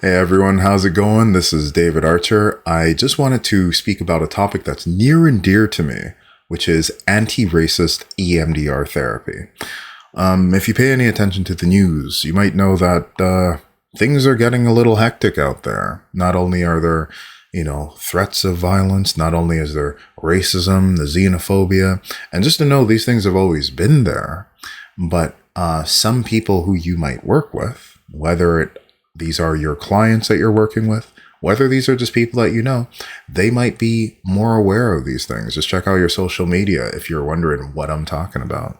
Hey everyone, how's it going? This is David Archer. I just wanted to speak about a topic that's near and dear to me, which is anti-racist EMDR therapy. If you pay any attention to the news, you might know that things are getting a little hectic out there. Not only are there, threats of violence, not only is there racism, the xenophobia, and just to know these things have always been there, but some people who you might work with, whether these are your clients that you're working with, whether these are just people that you know, they might be more aware of these things. Just check out your social media if you're wondering what I'm talking about.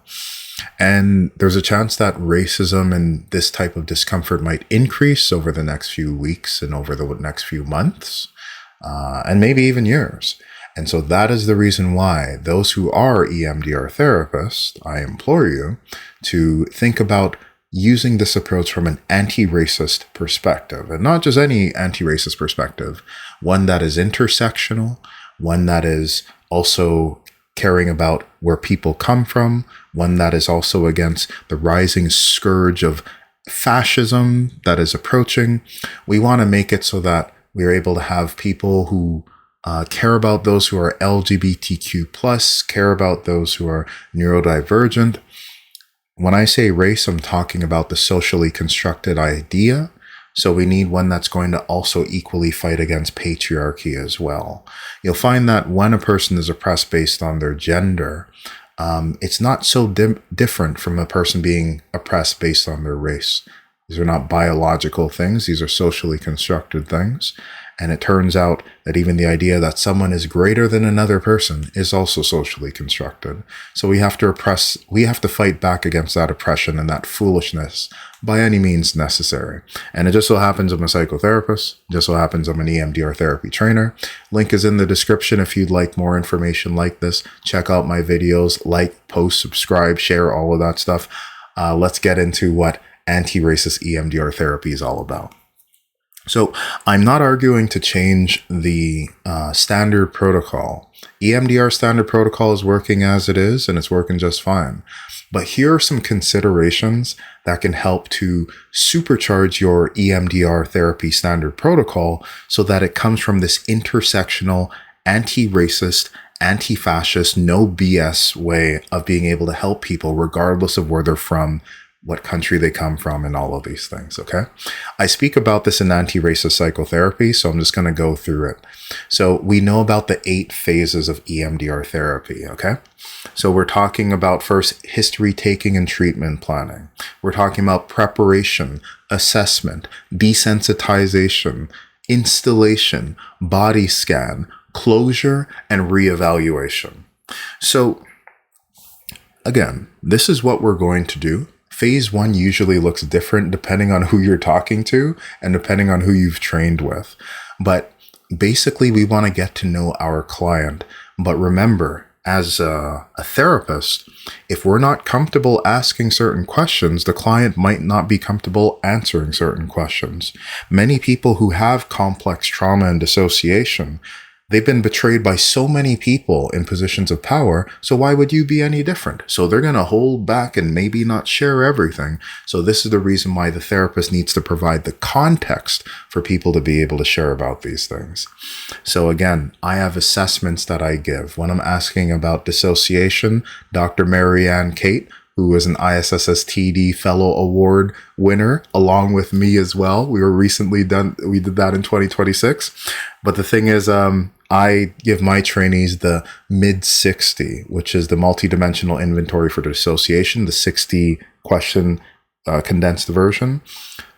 And there's a chance that racism and this type of discomfort might increase over the next few weeks and over the next few months, and maybe even years. And so that is the reason why those who are EMDR therapists, I implore you to think about using this approach from an anti-racist perspective, and not just any anti-racist perspective, one that is intersectional, one that is also caring about where people come from, one that is also against the rising scourge of fascism that is approaching. We want to make it so that we're able to have people who care about those who are LGBTQ+, care about those who are neurodivergent. When I say race, I'm talking about the socially constructed idea. So we need one that's going to also equally fight against patriarchy as well. You'll find that when a person is oppressed based on their gender, it's not so different from a person being oppressed based on their race. These are not biological things. These are socially constructed things. And it turns out that even the idea that someone is greater than another person is also socially constructed. So we have to fight back against that oppression and that foolishness by any means necessary. And it just so happens I'm a psychotherapist. It just so happens I'm an EMDR therapy trainer. Link is in the description if you'd like more information like this. Check out my videos, like, post, subscribe, share, all of that stuff. Let's get into what anti-racist EMDR therapy is all about. So I'm not arguing to change the standard protocol. EMDR standard protocol is working as it is, and it's working just fine. But here are some considerations that can help to supercharge your EMDR therapy standard protocol so that it comes from this intersectional, anti-racist, anti-fascist, no BS way of being able to help people regardless of where they're from, what country they come from, and all of these things, okay? I speak about this in anti-racist psychotherapy, so I'm just going to go through it. So we know about the 8 phases of EMDR therapy, okay? So we're talking about first history taking and treatment planning. We're talking about preparation, assessment, desensitization, installation, body scan, closure, and reevaluation. So again, this is what we're going to do. Phase 1 usually looks different depending on who you're talking to and depending on who you've trained with. But basically, we want to get to know our client. But remember, as a therapist, if we're not comfortable asking certain questions, the client might not be comfortable answering certain questions. Many people who have complex trauma and dissociation, they've been betrayed by so many people in positions of power, so why would you be any different? So they're going to hold back and maybe not share everything. So this is the reason why the therapist needs to provide the context for people to be able to share about these things. So again, I have assessments that I give. When I'm asking about dissociation, Dr. Marianne Kate, who is an ISSSTD Fellow Award winner, along with me as well. We did that in 2026. But the thing is, I give my trainees the mid-60, which is the multidimensional inventory for dissociation, the 60 question condensed version.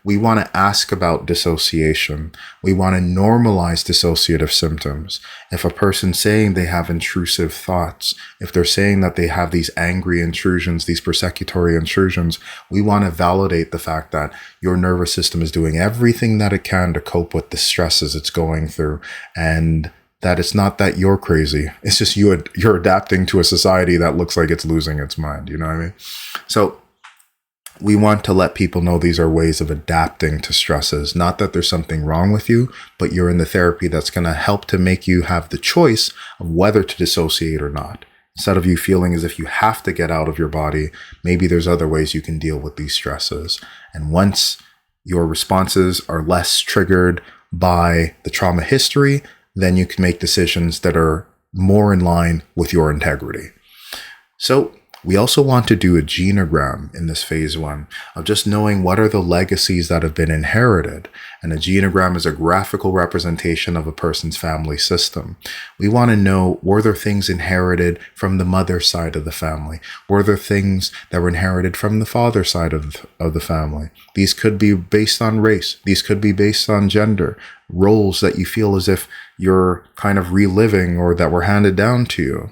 We want to ask about dissociation. We want to normalize dissociative symptoms. If a person's saying they have intrusive thoughts, if they're saying that they have these angry intrusions, these persecutory intrusions, we want to validate the fact that your nervous system is doing everything that it can to cope with the stresses it's going through, and that it's not that you're crazy. It's just you're adapting to a society that looks like it's losing its mind. You know what I mean? So we want to let people know these are ways of adapting to stresses. Not that there's something wrong with you, but you're in the therapy that's going to help to make you have the choice of whether to dissociate or not. Instead of you feeling as if you have to get out of your body, maybe there's other ways you can deal with these stresses. And once your responses are less triggered by the trauma history, then you can make decisions that are more in line with your integrity. So we also want to do a genogram in this phase 1 of just knowing what are the legacies that have been inherited. And a genogram is a graphical representation of a person's family system. We want to know, were there things inherited from the mother side of the family? Were there things that were inherited from the father side of the family? These could be based on race. These could be based on gender, roles that you feel as if you're kind of reliving or that were handed down to you.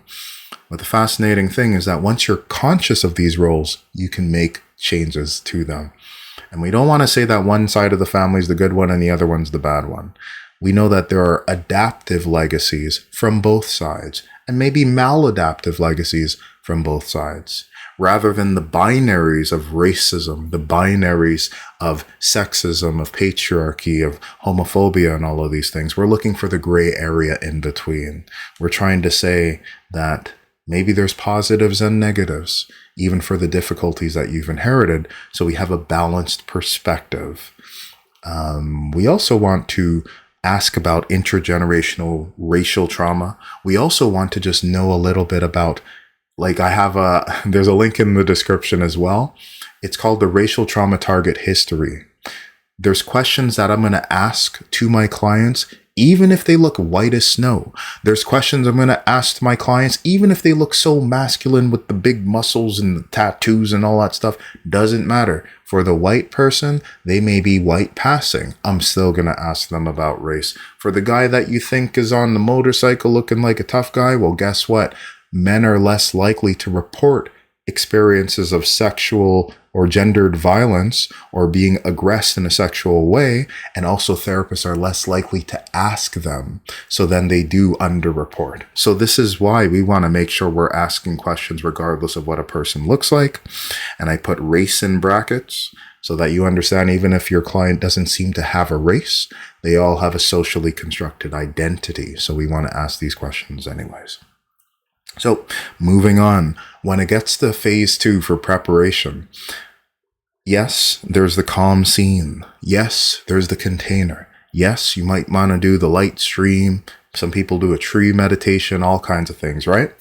But the fascinating thing is that once you're conscious of these roles, you can make changes to them. And we don't want to say that one side of the family is the good one and the other one's the bad one. We know that there are adaptive legacies from both sides and maybe maladaptive legacies from both sides. Rather than the binaries of racism, the binaries of sexism, of patriarchy, of homophobia, and all of these things, we're looking for the gray area in between. We're trying to say that maybe there's positives and negatives, even for the difficulties that you've inherited, so we have a balanced perspective. We also want to ask about intergenerational racial trauma. We also want to just know a little bit about, like there's a link in the description as well. It's called the Racial Trauma Target History. There's questions that I'm going to ask to my clients, even if they look white as snow. There's questions I'm going to ask to my clients, even if they look so masculine with the big muscles and the tattoos and all that stuff. Doesn't matter. For the white person, they may be white passing. I'm still going to ask them about race. For the guy that you think is on the motorcycle looking like a tough guy, well, guess what? Men are less likely to report experiences of sexual or gendered violence or being aggressed in a sexual way, and also therapists are less likely to ask them, so then they do underreport. So this is why we want to make sure we're asking questions regardless of what a person looks like. And I put race in brackets so that you understand, even if your client doesn't seem to have a race, they all have a socially constructed identity. So we want to ask these questions anyways. So moving on, when it gets to phase 2 for preparation, yes, there's the calm scene. Yes, there's the container. Yes, you might want to do the light stream. Some people do a tree meditation, all kinds of things, right?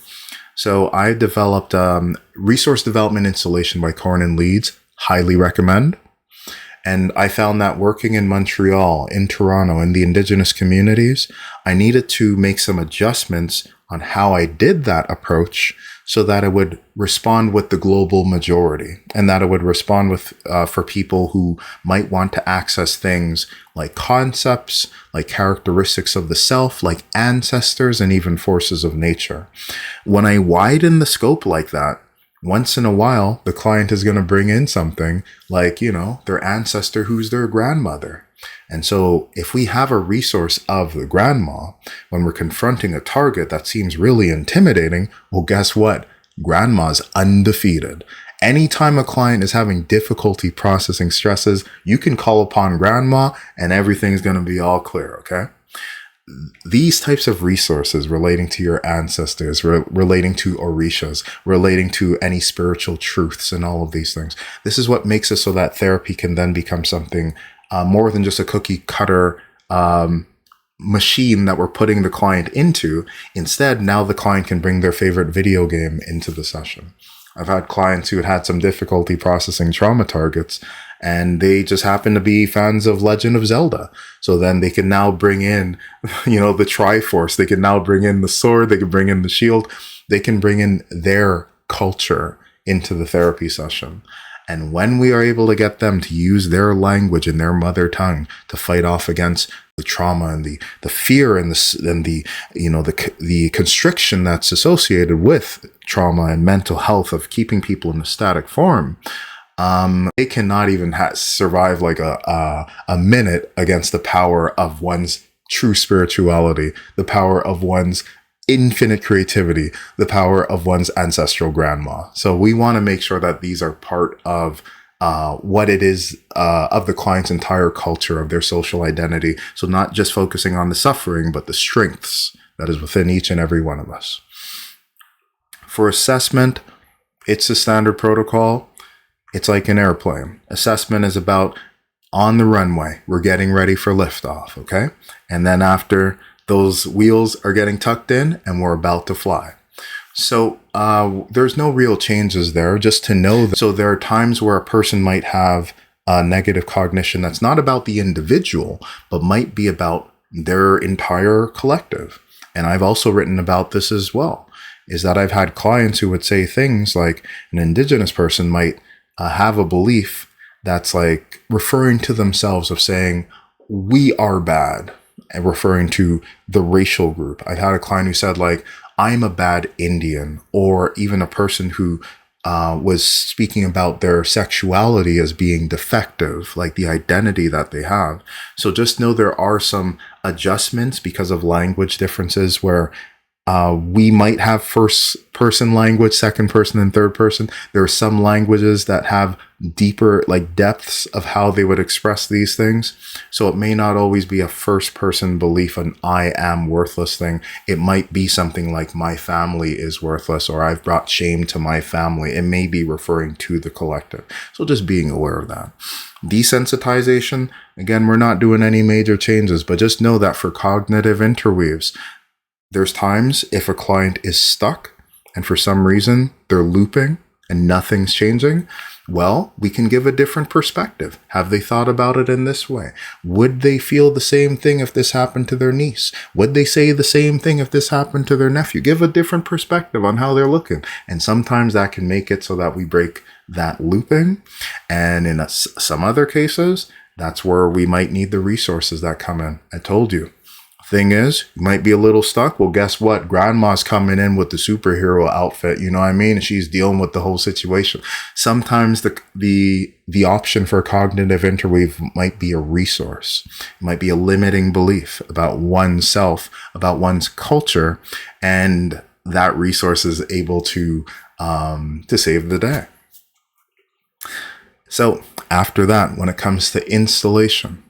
So I developed resource development installation by Corn and Leeds. Highly recommend. And I found that working in Montreal, in Toronto, in the Indigenous communities, I needed to make some adjustments on how I did that approach so that it would respond with the global majority, and that it would respond with for people who might want to access things like concepts, like characteristics of the self, like ancestors, and even forces of nature. When I widen the scope like that, once in a while, the client is going to bring in something like, their ancestor who's their grandmother. And so if we have a resource of the grandma, when we're confronting a target that seems really intimidating, well, guess what? Grandma's undefeated. Anytime a client is having difficulty processing stresses, you can call upon grandma and everything's going to be all clear, okay? These types of resources relating to your ancestors, relating to orishas, relating to any spiritual truths and all of these things. This is what makes it so that therapy can then become something more than just a cookie cutter machine that we're putting the client into. Instead, now the client can bring their favorite video game into the session. I've had clients who had some difficulty processing trauma targets, and they just happen to be fans of Legend of Zelda. So then they can now bring in, the Triforce. They can now bring in the sword. They can bring in the shield. They can bring in their culture into the therapy session. And when we are able to get them to use their language and their mother tongue to fight off against the trauma and the fear and the constriction that's associated with trauma and mental health of keeping people in a static form, they cannot even survive like a minute against the power of one's true spirituality, the power of one's infinite creativity, the power of one's ancestral grandma. So we want to make sure that these are part of what it is of the client's entire culture, of their social identity. So not just focusing on the suffering, but the strengths that is within each and every one of us. For assessment, it's a standard protocol. It's like an airplane. Assessment is about on the runway. We're getting ready for liftoff, okay? And then after those wheels are getting tucked in and we're about to fly. So there's no real changes there, just to know that. So there are times where a person might have a negative cognition that's not about the individual, but might be about their entire collective. And I've also written about this as well, is that I've had clients who would say things like an indigenous person might have a belief that's like referring to themselves of saying, we are bad, and referring to the racial group. I've had a client who said like, I'm a bad Indian, or even a person who was speaking about their sexuality as being defective, like the identity that they have. So just know there are some adjustments because of language differences where we might have first person language, second person, and third person. There are some languages that have deeper like depths of how they would express these things. So it may not always be a first person belief, an I am worthless thing. It might be something like my family is worthless, or I've brought shame to my family. It may be referring to the collective. So just being aware of that. Desensitization, again, we're not doing any major changes, but just know that for cognitive interweaves, there's times if a client is stuck and for some reason they're looping and nothing's changing, well, we can give a different perspective. Have they thought about it in this way? Would they feel the same thing if this happened to their niece? Would they say the same thing if this happened to their nephew? Give a different perspective on how they're looking. And sometimes that can make it so that we break that looping. And in some other cases, that's where we might need the resources that come in. I told you. Thing is, you might be a little stuck. Well, guess what? Grandma's coming in with the superhero outfit. You know what I mean? She's dealing with the whole situation. Sometimes the option for cognitive interweave might be a resource. It might be a limiting belief about oneself, about one's culture, and that resource is able to save the day. So after that, when it comes to installation,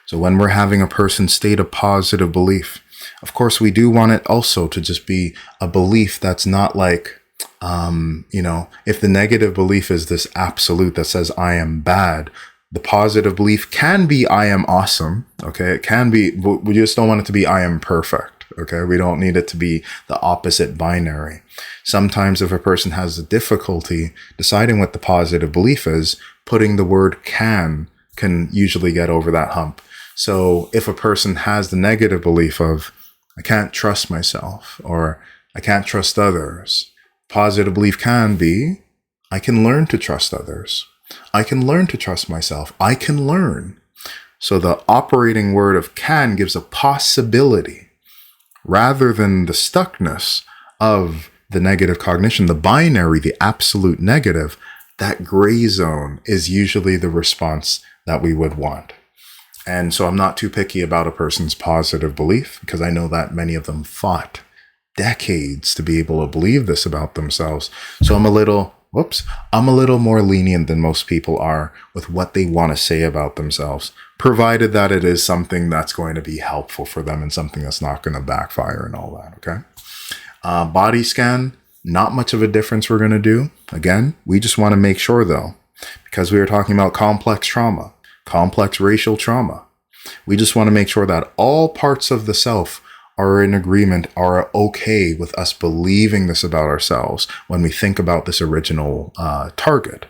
so when we're having a person state a positive belief, of course, we do want it also to just be a belief that's not like, if the negative belief is this absolute that says I am bad, the positive belief can be I am awesome. Okay. It can be, we just don't want it to be I am perfect. Okay. We don't need it to be the opposite binary. Sometimes if a person has a difficulty deciding what the positive belief is, putting the word can usually get over that hump. So if a person has the negative belief of, I can't trust myself, or I can't trust others, positive belief can be, I can learn to trust others. I can learn to trust myself. I can learn. So the operating word of can gives a possibility rather than the stuckness of the negative cognition, the binary, the absolute negative. That gray zone is usually the response that we would want. And so I'm not too picky about a person's positive belief because I know that many of them fought decades to be able to believe this about themselves. So I'm a little more lenient than most people are with what they want to say about themselves, provided that it is something that's going to be helpful for them and something that's not going to backfire and all that. Okay. Body scan, not much of a difference we're going to do. Again, we just want to make sure though, because we were talking about complex trauma, complex racial trauma. We just want to make sure that all parts of the self are in agreement, are okay with us believing this about ourselves when we think about this original target.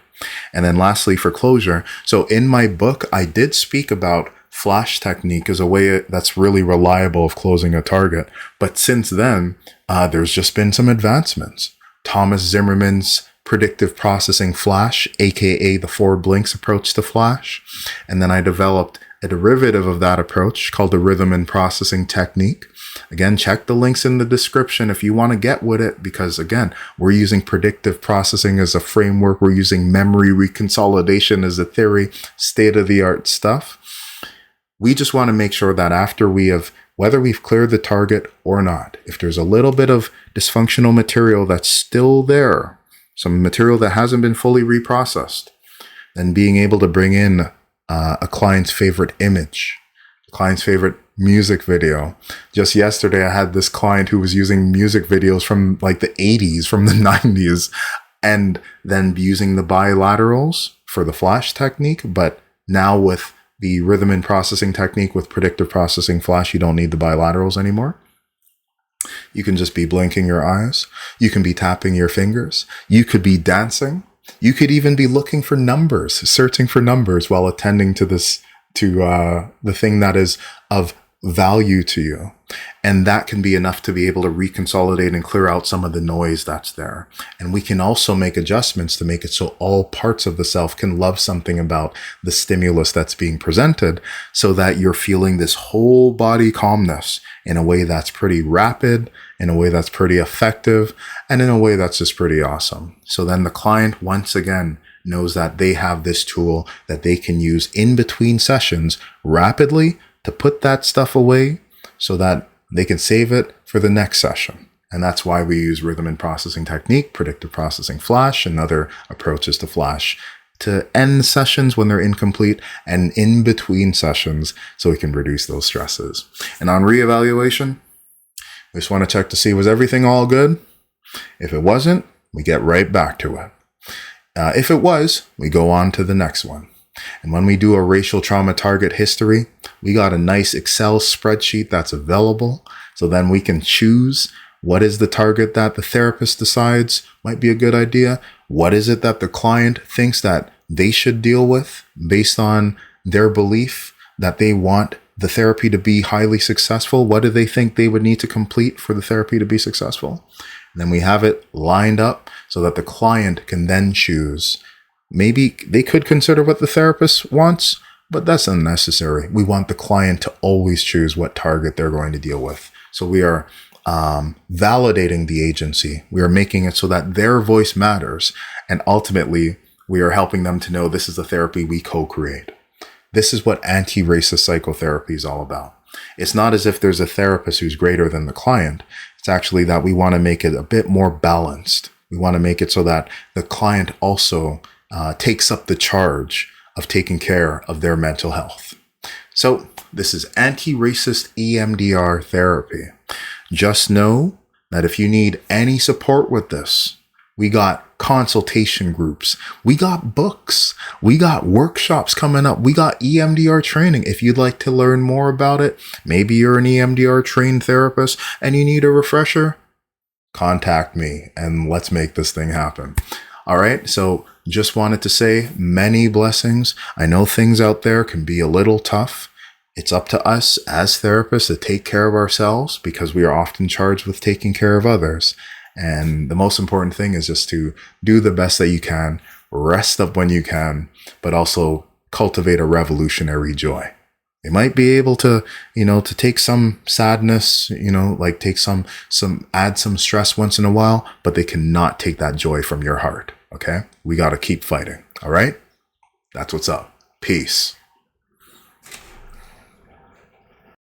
And then lastly, for closure. So in my book, I did speak about flash technique as a way that's really reliable of closing a target. But since then, there's just been some advancements. Thomas Zimmerman's predictive processing flash, aka the 4 blinks approach to flash. And then I developed a derivative of that approach called the rhythm and processing technique. Again, check the links in the description if you want to get with it, because again, we're using predictive processing as a framework. We're using memory reconsolidation as a theory, state-of-the-art stuff. We just want to make sure that after whether we've cleared the target or not, if there's a little bit of dysfunctional material that's still there, some material that hasn't been fully reprocessed, then being able to bring in a client's favorite image, client's favorite music video. Just yesterday, I had this client who was using music videos from like the 80s, from the 90s, and then using the bilaterals for the flash technique, but now with the rhythm and processing technique with predictive processing flash, you don't need the bilaterals anymore. You can just be blinking your eyes. You can be tapping your fingers. You could be dancing. You could even be looking for numbers, searching for numbers while attending to the thing that is of value to you. And that can be enough to be able to reconsolidate and clear out some of the noise that's there. And we can also make adjustments to make it so all parts of the self can love something about the stimulus that's being presented, so that you're feeling this whole body calmness in a way that's pretty rapid, in a way that's pretty effective, and in a way that's just pretty awesome. So then the client, once again, knows that they have this tool that they can use in between sessions rapidly to put that stuff away so that they can save it for the next session. And that's why we use rhythm and processing technique, predictive processing flash, and other approaches to flash to end sessions when they're incomplete and in between sessions, so we can reduce those stresses. And on reevaluation, we just want to check to see, was everything all good? If it wasn't, we get right back to it. If it was, we go on to the next one. And when we do a racial trauma target history, we got a nice Excel spreadsheet that's available. So then we can choose what is the target that the therapist decides might be a good idea. What is it that the client thinks that they should deal with based on their belief that they want the therapy to be highly successful? What do they think they would need to complete for the therapy to be successful? And then we have it lined up so that the client can then choose. Maybe they could consider what the therapist wants, but that's unnecessary. We want the client to always choose what target they're going to deal with. So we are validating the agency. We are making it so that their voice matters. And ultimately, we are helping them to know this is the therapy we co-create. This is what anti-racist psychotherapy is all about. It's not as if there's a therapist who's greater than the client. It's actually that we want to make it a bit more balanced. We want to make it so that the client also takes up the charge of taking care of their mental health. So this is anti-racist EMDR therapy. Just know that if you need any support with this, we got consultation groups, we got books, we got workshops coming up, we got EMDR training. If you'd like to learn more about it, maybe you're an EMDR trained therapist and you need a refresher, contact me and let's make this thing happen. All right, so just wanted to say many blessings. I know things out there can be a little tough. It's up to us as therapists to take care of ourselves because we are often charged with taking care of others. And the most important thing is just to do the best that you can, rest up when you can, but also cultivate a revolutionary joy. They might be able to, to take some sadness, like take add some stress once in a while, but they cannot take that joy from your heart. Okay? We got to keep fighting. All right? That's what's up. Peace.